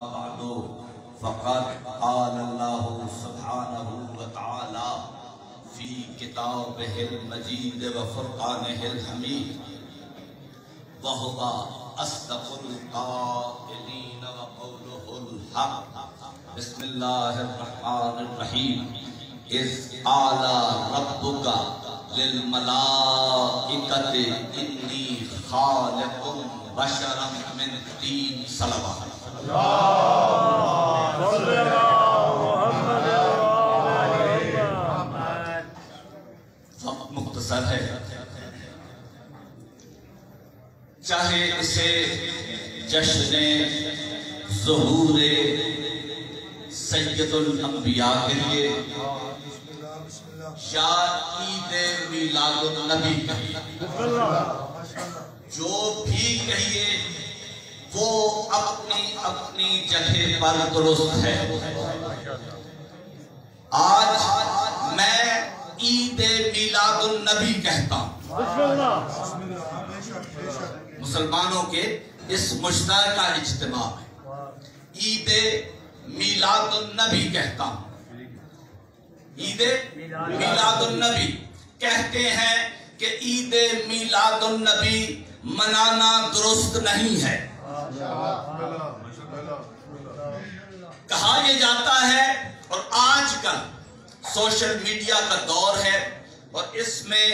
بعد فقد قال الله سبحانه وتعالى في كتابه المجيد وفرقانه الحميد وهو أصدق القائلين وقوله الحق بسم الله الرحمن الرحيم إذ قال ربك للملائكة إني خالق بشرا من طين صلوات وقت مختصر ہے، چاہے اسے جشن ظہور سید الانبیاء کہیے یا عید میلاد النبی کہیے، جو بھی کہیے وہ اپنی اپنی جگہ پر درست ہے۔ آج میں عید میلاد النبی کہتا ہوں، مسلمانوں کے اس مشترکہ اجتماع میں عید میلاد النبی کہتا ہوں۔ عید میلاد النبی کہتے ہیں کہ عید میلاد النبی منانا درست نہیں ہے۔ کہا یہ جاتا ہے، اور آج کل سوشل میڈیا کا دور ہے اور اس میں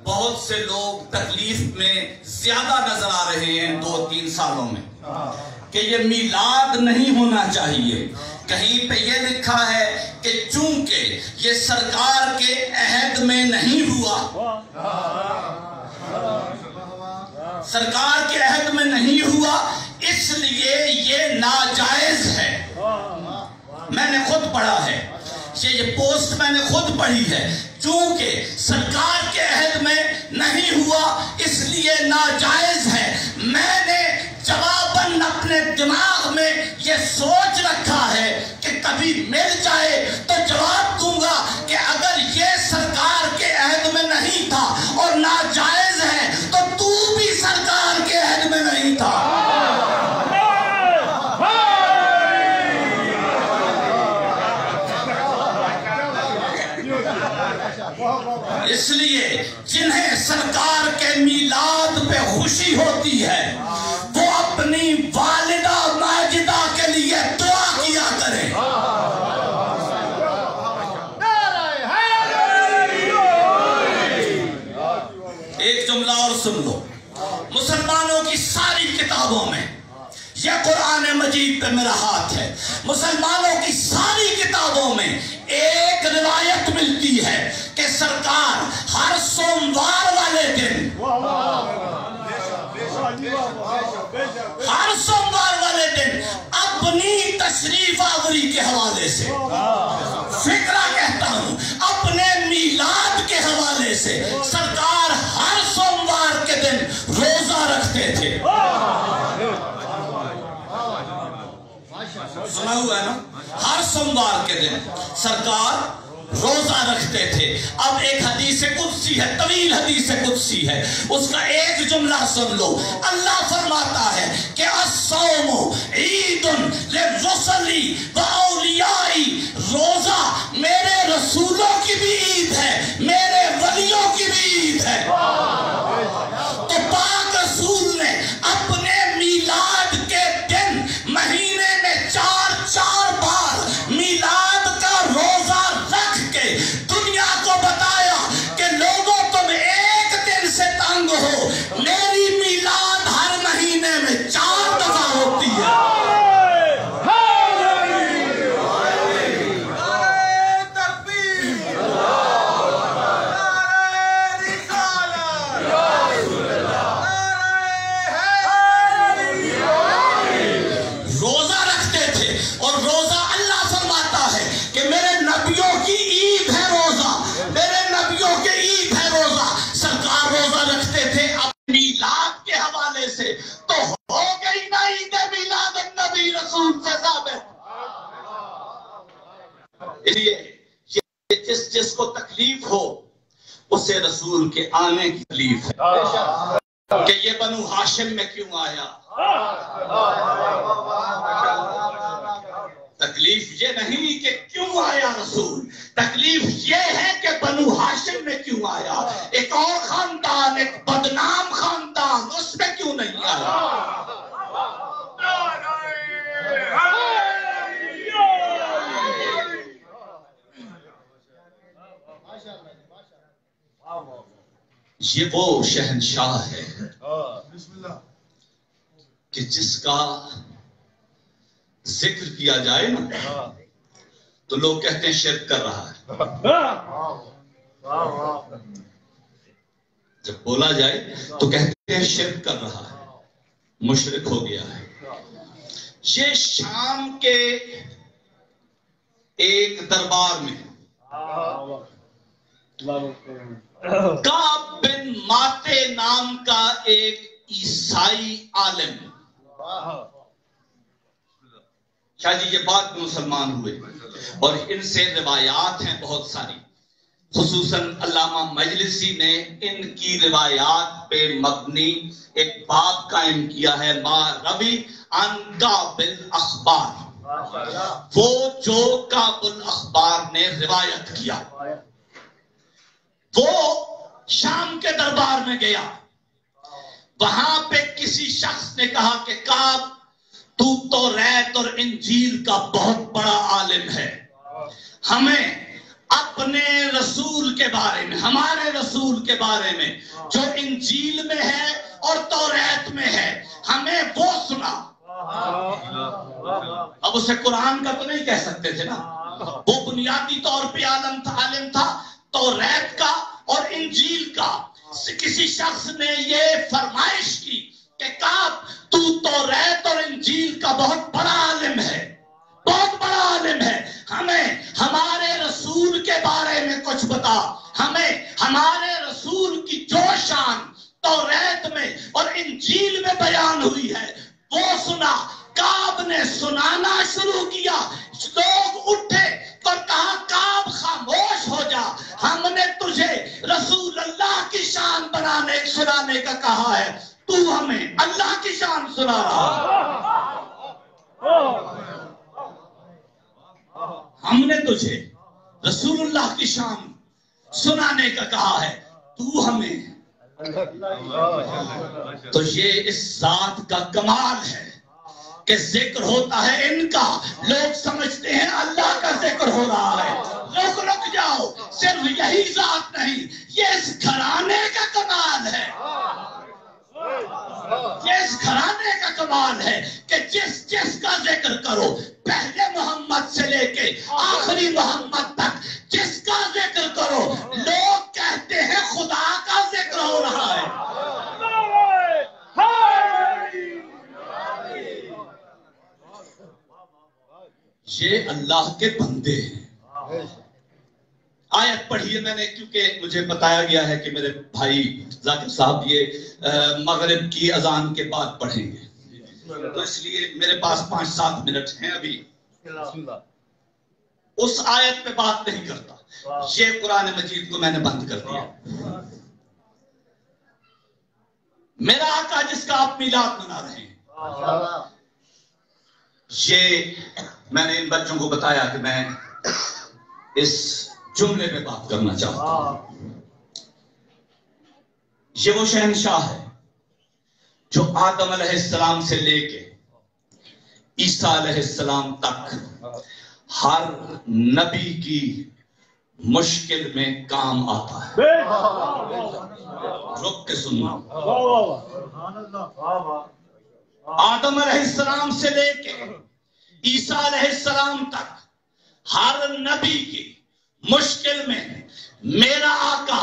بہت سے لوگ تکلیف میں زیادہ نظر آ رہے ہیں 2-3 سالوں میں، کہ یہ میلاد نہیں ہونا چاہیے۔ کہیں پہ یہ لکھا ہے کہ چونکہ یہ سرکار کے عہد میں نہیں ہوا، سرکار کے عہد میں نہیں ہوا، اس لیے یہ ناجائز ہے۔ میں نے خود پڑھا ہے، یہ پوسٹ میں نے خود پڑھی ہے، چونکہ سرکار کے عہد میں نہیں ہوا اس لیے ناجائز ہے۔ میں نے جواباً اپنے دماغ میں یہ سوچ رکھا ہے کہ کبھی مل جائے تو جواب دوں گا کہ اگر یہ سرکار کے عہد میں نہیں تھا اور ناجائز ہے تو تو بھی سرکار کے عہد میں نہیں تھا۔ اس لیے جنہیں سرکار کے میلاد پہ خوشی ہوتی ہے وہ اپنی والدہ ماجدہ کے لیے دعا کیا کریں۔ ایک جملہ اور سن لو، مسلمانوں کی ساری کتابوں میں، یہ قرآن مجید پہ میرا ہاتھ ہے، مسلمانوں کی ساری کتابوں میں ایک روایت ملتی ہے کہ سرکار ہر سوموار والے دن، ہر سوموار والے دن اپنی تشریف آوری کے حوالے سے، فکرہ کہتا ہوں، اپنے میلاد کے حوالے سے سرکار ہر سوموار کے دن روزہ رکھتے تھے۔ سنا ہوا ہے نا؟ ہر سوموار کے دن سرکار روزہ رکھتے تھے۔ اب ایک حدیث قدسی ہے، طویل حدیث قدسی ہے، اس کا ایک جملہ سن لو۔ اللہ فرماتا ہے کہ الصوم عید للرسل واولیاء، روزہ میرے رسولوں کی بھی عید ہے، میرے ولیوں کی بھی عید ہے۔ تو پاک رسول نے اپنے میلاد کے دن مہینے میں 4 بار میلاد کا روزہ رکھ کے دنیا کو بتایا کہ لوگوں تم ایک دن سے تنگ ہو، میری میلاد ہر مہینے میں 4 دفعہ ہوتی ہے۔ جس کو تکلیف ہو اسے رسول کے آنے کی تکلیف ہے کہ یہ بنو ہاشم میں کیوں آیا۔ تکلیف یہ نہیں کہ کیوں آیا رسول، تکلیف یہ ہے کہ بنو ہاشم میں کیوں آیا، ایک اور خاندان، ایک بدنام خاندان، اس میں کیوں نہیں آیا۔ یہ وہ شہنشاہ ہے کہ جس کا ذکر کیا جائے نا تو لوگ کہتے ہیں شرک کر رہا ہے، جب بولا جائے تو کہتے ہیں شرک کر رہا ہے، مشرک ہو گیا ہے۔ یہ شام کے ایک دربار میں کعب بن ماتے نام کا ایک عیسائی عالم، شاہ جی یہ بعد میں مسلمان ہوئے، اور ان سے روایات ہیں بہت ساری، خصوصاً علامہ مجلسی نے ان کی روایات پہ مبنی ایک باب قائم کیا ہے، ما روی عن کعب الاخبار، وہ جو کعب الاخبار نے روایت کیا۔ وہ شام کے دربار میں گیا، وہاں پہ کسی شخص نے کہا کہ کعب تو توریت اور انجیل کا بہت بڑا عالم ہے، ہمیں اپنے رسول کے بارے میں، ہمارے رسول کے بارے میں جو انجیل میں ہے اور توریت میں ہے ہمیں وہ سنا۔ اب اسے قرآن کا تو نہیں کہہ سکتے تھے نا، وہ بنیادی طور پہ عالم تھا توریت کا اور انجیل کا۔ کسی شخص نے یہ فرمائش کی کہ کعب تو توریت اور انجیل کا بہت بڑا عالم ہے، بہت بڑا عالم ہے، ہمیں ہمارے رسول کے بارے میں کچھ بتا، ہمیں ہمارے رسول کی جو شان توریت میں اور انجیل میں بیان ہوئی ہے وہ سنا۔ کعب نے سنانا شروع کیا، لوگ اٹھے اور کہا کعب خاموش ہو جا، ہم نے تجھے رسول اللہ کی شان سنانے کا کہا ہے، تو ہمیں اللہ کی شان سنا رہا۔ ہم نے تجھے رسول اللہ کی شان سنانے کا کہا ہے، تو ہمیں۔ تو یہ اس ذات کا کمال ہے کہ ذکر ہوتا ہے ان کا، لوگ سمجھتے ہیں اللہ کا ذکر ہو رہا ہے۔ رک جاؤ، صرف یہی ذات نہیں، یہ اس گھرانے کا کمال ہے، یہ اس گھرانے کا کمال ہے کہ جس کا ذکر کرو، پہلے محمد سے لے کے آخری محمد تک جس کا ذکر کرو، لوگ کہتے ہیں خدا کا ذکر ہو رہا ہے۔ یہ اللہ کے بندے ہیں۔ آیت پڑھیے، میں نے کیونکہ مجھے بتایا گیا ہے کہ میرے بھائی ذاکر صاحب یہ مغرب کی اذان کے بعد پڑھیں گے، تو اس لیے میرے پاس 5-7 منٹ ہیں ابھی، اس آیت پہ بات نہیں کرتا، یہ قرآن مجید کو میں نے بند کر دیا۔ میرا آقا جس کا آپ میلاد منا رہے ہیں، یہ میں نے ان بچوں کو بتایا کہ میں اس جملے پہ بات کرنا چاہتا ہوں۔ یہ وہ شہنشاہ ہے جو آدم علیہ السلام سے لے کے عیسیٰ علیہ السلام تک ہر نبی کی مشکل میں کام آتا ہے۔ رک کے سننا، آدم علیہ السلام سے لے کے عیسیٰ علیہ السلام تک ہر نبی کی مشکل میں میرا آقا،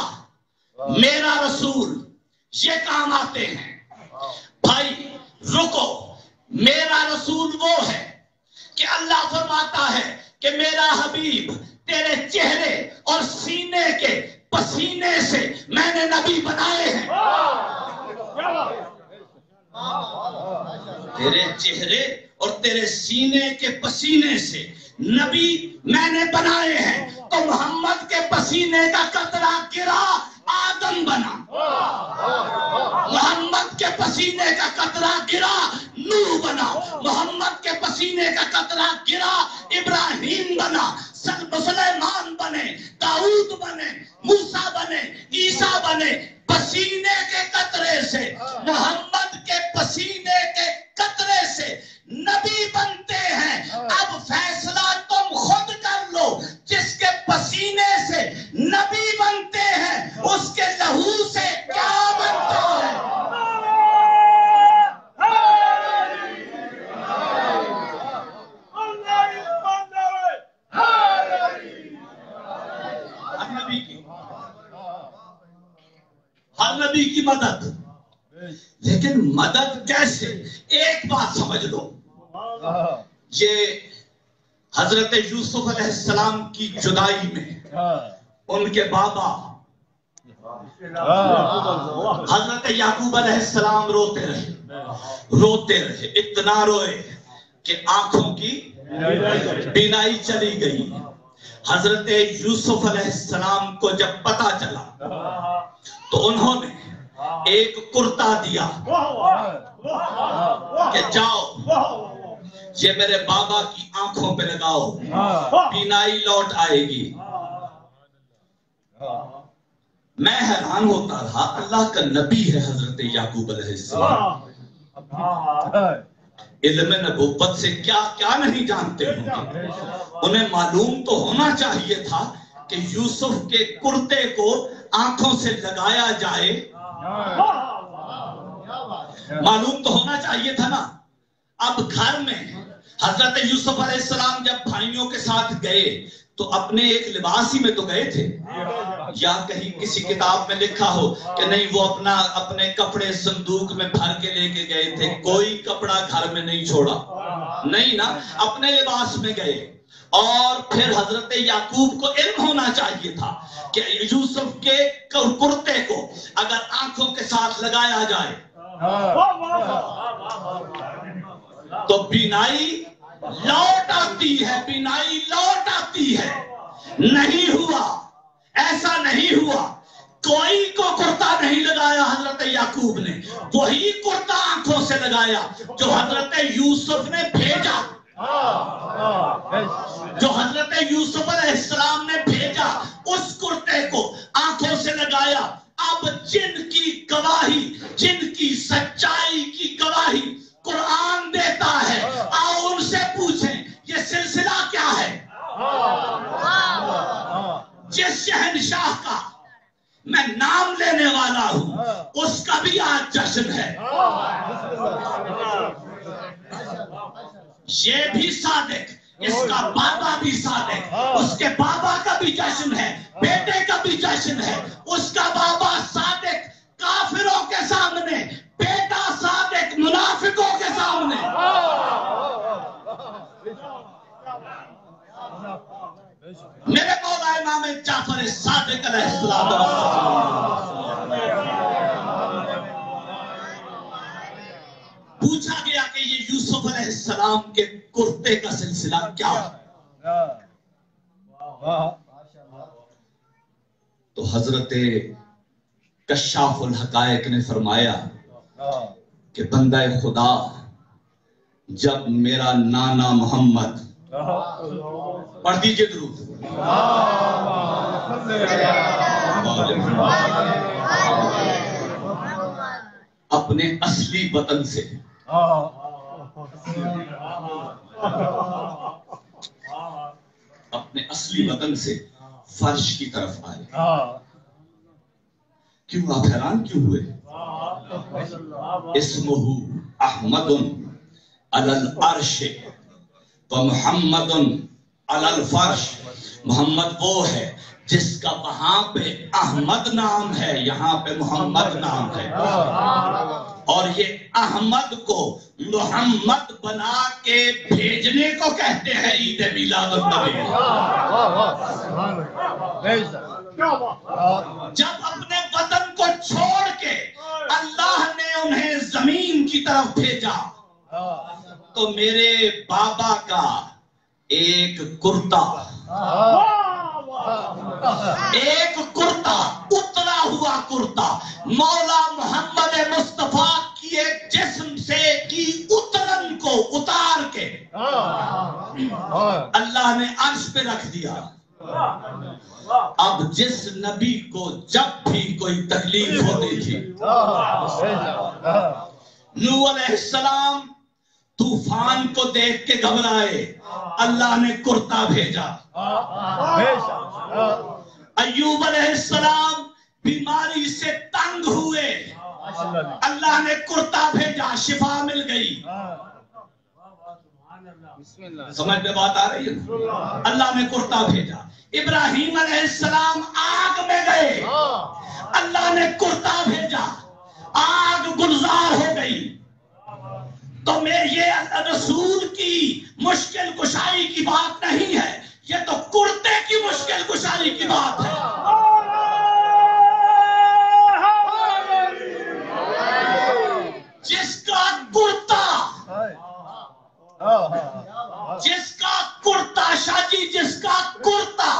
میرا رسول یہ کام آتے ہیں۔ بھائی رکو، میرا رسول وہ ہے کہ اللہ فرماتا ہے کہ میرا حبیب تیرے چہرے اور سینے کے پسینے سے میں نے نبی بنائے ہیں، تیرے چہرے اور تیرے سینے کے پسینے سے نبی میں نے بنائے ہیں۔ تو محمد کے پسینے کا قطرہ گرا، آدم بنا، محمد کے پسینے کا قطرہ گرا نوح بنا، محمد کے پسینے کا قطرہ گرا ابراہیم بنا، سلیمان بنے، داؤد بنے، موسیٰ بنے، عیسیٰ بنے، پسینے کے قطرے سے، محمد کے پسینے کے قطرے سے نبی بنتے ہیں۔ اب فیصلہ تم خود کر لو، جس کے پسینے سے نبی بنتے ہیں اس کے لہو سے کیا بنتا ہے؟ ہر نبی کی مدد، لیکن مدد کیسے؟ ایک بات سمجھ لو، یہ حضرت یوسف علیہ السلام کی جدائی میں ان کے بابا حضرت یعقوب علیہ السلام روتے رہے، اتنا روئے کہ آنکھوں کی بینائی چلی گئی۔ حضرت یوسف علیہ السلام کو جب پتا چلا تو انہوں نے ایک کرتا دیا کہ جاؤ یہ میرے بابا کی آنکھوں پہ لگاؤ، بینائی لوٹ آئے گی۔ میں حیران ہوتا رہا، اللہ کا نبی ہے حضرت یعقوب علیہ السلام، علم نبوت سے کیا کیا نہیں جانتے ہوں گے۔ انہیں معلوم تو ہونا چاہیے تھا کہ یوسف کے کرتے کو آنکھوں سے لگایا جائے، معلوم تو ہونا چاہیے تھا نا۔ اب گھر میں حضرت یوسف علیہ السلام جب بھائیوں کے ساتھ گئے تو اپنے ایک لباس ہی میں تو گئے تھے، یا کہیں کسی کتاب میں لکھا ہو کہ نہیں وہ اپنے کپڑے صندوق میں بھر کے لے کے گئے تھے، کوئی کپڑا گھر میں نہیں چھوڑا، نہیں نا، اپنے لباس میں گئے۔ اور پھر حضرت یعقوب کو علم ہونا چاہیے تھا کہ یوسف کے کرتے کو اگر آنکھوں کے ساتھ لگایا جائے تو بینائی لوٹ آتی ہے، بینائی لوٹ آتی ہے۔ نہیں ہوا، ایسا نہیں ہوا، کوئی کو کرتا نہیں لگایا حضرت یعقوب نے، وہی کرتا آنکھوں سے لگایا جو حضرت یوسف نے بھیجا، جو حضرت یوسف علیہ السلام نے بھیجا، اس کرتے کو آنکھوں سے لگایا۔ اب جن کی گواہی، جن کی سچائی کی گواہی قرآن دیتا ہے، آؤ ان سے پوچھیں یہ سلسلہ کیا ہے۔ جس شہنشاہ کا میں نام لینے والا ہوں اس کا بھی آج جشن ہے، یہ بھی صادق، اس کا بابا بھی صادق، اس کے بابا کا بھی جشن ہے، بیٹے کا بھی جشن ہے، اس کا بابا صادق کافروں کے سامنے، بیٹا صادق منافقوں کے سامنے۔ میرے مولا امام جعفر صادق علیہ السلام، پوچھا گیا کہ یہ یوسف علیہ السلام کے کرتے کا سلسلہ کیا ہے؟ تو حضرت کشاف الحقائق نے فرمایا کہ بندہ خدا، جب میرا نانا محمد، پڑھ دیجئے درود، اپنے اصلی وطن سے فرش کی طرف آئے، کیوں آپ حیران کیوں ہوئے؟ اسمہ احمد علی العرش و محمد علی الفرش، محمد وہ ہے جس کا وہاں پہ احمد نام ہے، یہاں پہ محمد نام ہے، اور یہ احمد کو محمد بنا کے بھیجنے کو کہتے ہیں عید میلاد النبی۔ جب اپنے وطن کو چھوڑ کے اللہ نے انہیں زمین کی طرف بھیجا تو میرے بابا کا ایک کرتا اترا ہوا کرتا مولا محمد مصطفیٰ کی ایک جسم سے کی اترن کو اتار کے اللہ نے عرش پہ رکھ دیا. اب جس نبی کو جب بھی کوئی تکلیف ہوتی تھی، نوح علیہ السلام طوفان کو دیکھ کے گھبرائے، اللہ نے کرتا بھیجا. ایوب علیہ السلام بیماری سے تنگ ہوئے، اللہ نے کرتا بھیجا، شفا مل گئی. سمجھ میں بات آ رہی ہے؟ اللہ نے کرتا بھیجا. ابراہیم علیہ السلام آگ میں گئے، اللہ نے کرتا بھیجا، آگ گلزار ہو گئی. تو یہ رسول کی مشکل کشائی کی بات نہیں ہے، یہ تو کرتے کی مشکل کشائی کی بات ہے. جس کا کرتا، جس کا کرتا شاہ جی، جس کا کرتا،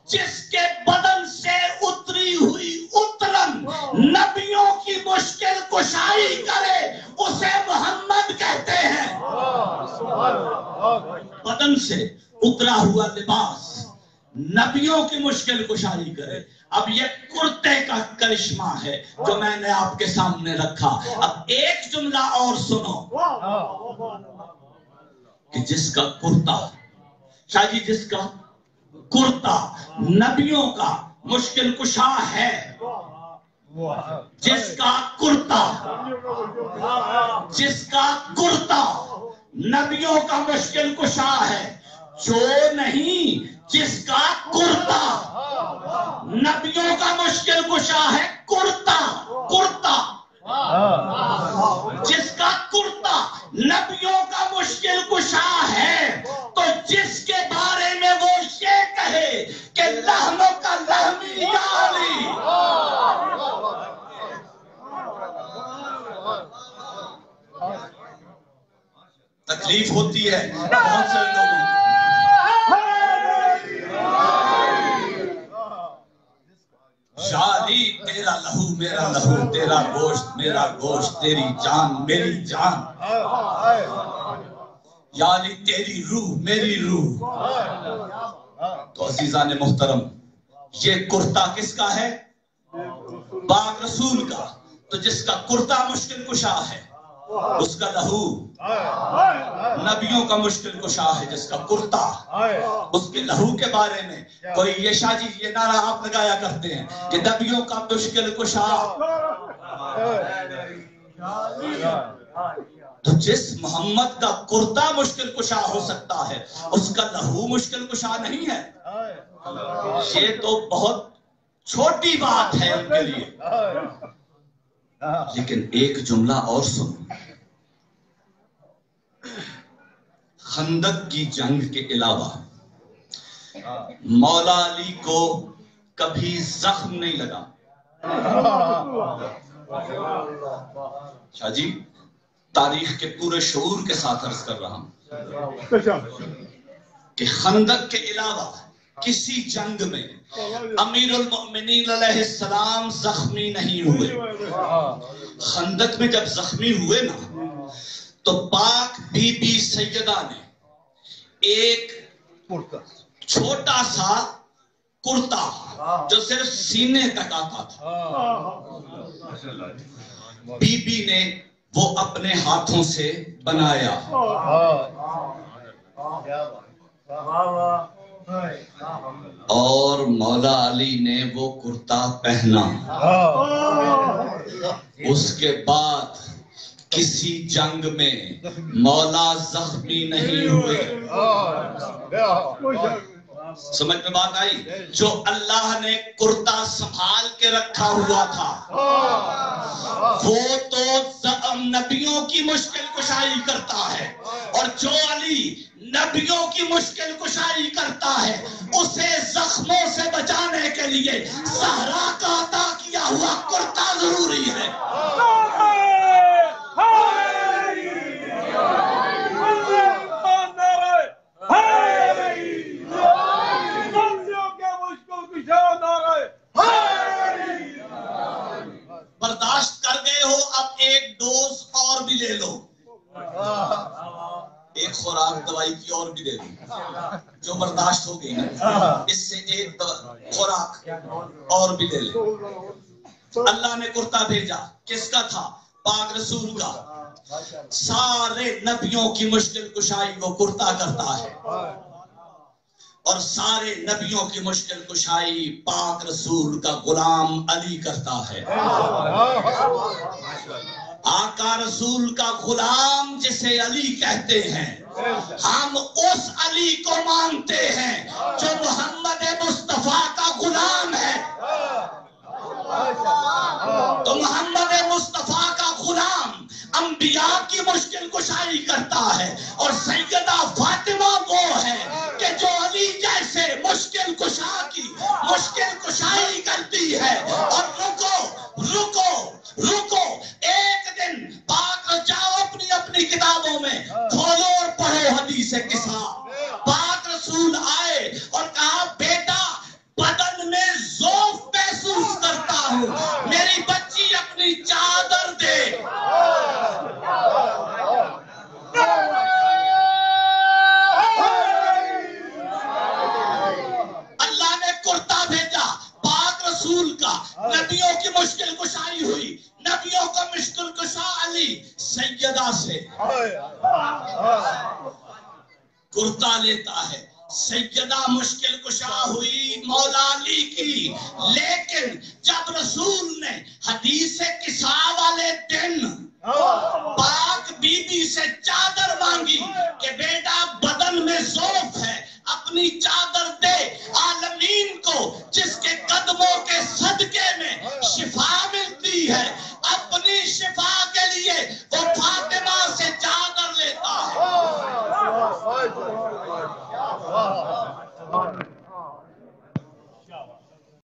جس کے بدن سے اتری ہوئی اترن نبیوں کی مشکل کشائی کرے، اسے محمد کہتے ہیں. بدن سے اترا ہوا لباس نبیوں کی مشکل کشائی کرے. اب یہ کرتے کا کرشمہ ہے جو میں نے آپ کے سامنے رکھا. اب ایک جملہ اور سنو کہ جس کا کرتا شاہ جی، جس کا کرتا نبیوں کا مشکل کشا ہے، جس کا کرتا، جس کا کرتا نبیوں کا مشکل کشا ہے، جو نہیں جس کا کرتا نبیوں کا مشکل کشا ہے، کرتا کرتا جس کا کرتا نبیوں کا مشکل کشا ہے، تو جس کے بارے میں وہ یہ کہے کہ لہموں کا لہمی یالی، تکلیف ہوتی ہے بہت سے لوگوں. شالی تیرا لہو میرا لہو، تیرا گوشت میرا گوشت، تیری جان میری جان، یعنی تیری روح میری روح. تو عزیزان محترم، یہ کرتا کس کا ہے؟ پاک رسول کا. تو جس کا کرتا مشکل کشا ہے، اس کا لہو نبیوں کا مشکل کشا ہے. جس کا کرتا، اس کے لہو کے بارے میں کوئی یہ شاہ جی یہ نعرہ آپ لگایا کرتے ہیں کہ نبیوں کا مشکل کشا. تو جس محمد کا کرتا مشکل کشا ہو سکتا ہے، اس کا لہو مشکل کشا نہیں ہے. یہ تو بہت چھوٹی بات ہے ان کے لیے. لیکن ایک جملہ اور سن، خندق کی جنگ کے علاوہ مولا علی کو کبھی زخم نہیں لگا. شاہ جی تاریخ کے پورے شعور کے ساتھ عرض کر رہا ہوں کہ خندق کے علاوہ کسی جنگ میں امیر المؤمنین علیہ السلام زخمی نہیں ہوئے. خندق میں جب زخمی ہوئے نا، تو پاک بی بی سیدہ نے ایک چھوٹا سا کرتا جو صرف سینے تک آتا تھا، بی بی نے وہ اپنے ہاتھوں سے بنایا. اور مولا علی نے وہ کرتا پہنا. اس کے بعد کسی جنگ میں مولا زخمی نہیں ہوئے. سمجھ میں بات آئی؟ جو اللہ نے کرتا سنبھال کے رکھا ہوا تھا، وہ تو نبیوں کی مشکل کشائی کرتا ہے. اور جو علی نبیوں کی مشکل کشائی کرتا ہے، اسے زخموں سے بچانے کے لیے زہرا کا عطا کیا ہوا کرتا ضروری ہے. جو برداشت ہو گئی نا، اس سے ایک خوراک اور بھی لے لے۔ اللہ نے کرتا بھیجا، کس کا تھا؟ پاک رسول کا۔ سارے نبیوں کی مشکل کشائی وہ کرتا کرتا ہے، اور سارے نبیوں کی مشکل کشائی پاک رسول کا غلام علی کرتا ہے۔ آقا رسول کا غلام جسے علی کہتے ہیں، ہم اس علی کو مانتے ہیں جو محمد مصطفیٰ کا غلام ہے۔ تو محمد مصطفیٰ کا غلام انبیاء کی مشکل کشائی کرتا ہے، اور سیدہ فاطمہ وہ ہے کہ جو علی جیسے مشکل کشا کی مشکل کشائی کرتی ہے۔ اور رکو ایک دن پاک جاؤ اپنی اپنی کتابوں میں کھولو اور پڑھو حدیث قصہ۔ پاک رسول آئے اور کہا بیٹا بدن میں ذوف محسوس کرتا ہوں، میری بچی اپنی چادر دے۔ اللہ نے کرتا بھیجا پاک رسول کا، نبیوں کی مشکل کشائی ہوئی، نبیوں کا مشکل کشا علی سیدہ سے کرتا لیتا ہے۔ سیدہ مشکل کشا ہوئی مولا علی کی، لیکن جب رسول نے حدیث قصہ والے دن پاک بی بی سے چادر مانگی کہ بیٹا بدن میں ذوف ہے، اپنی چادر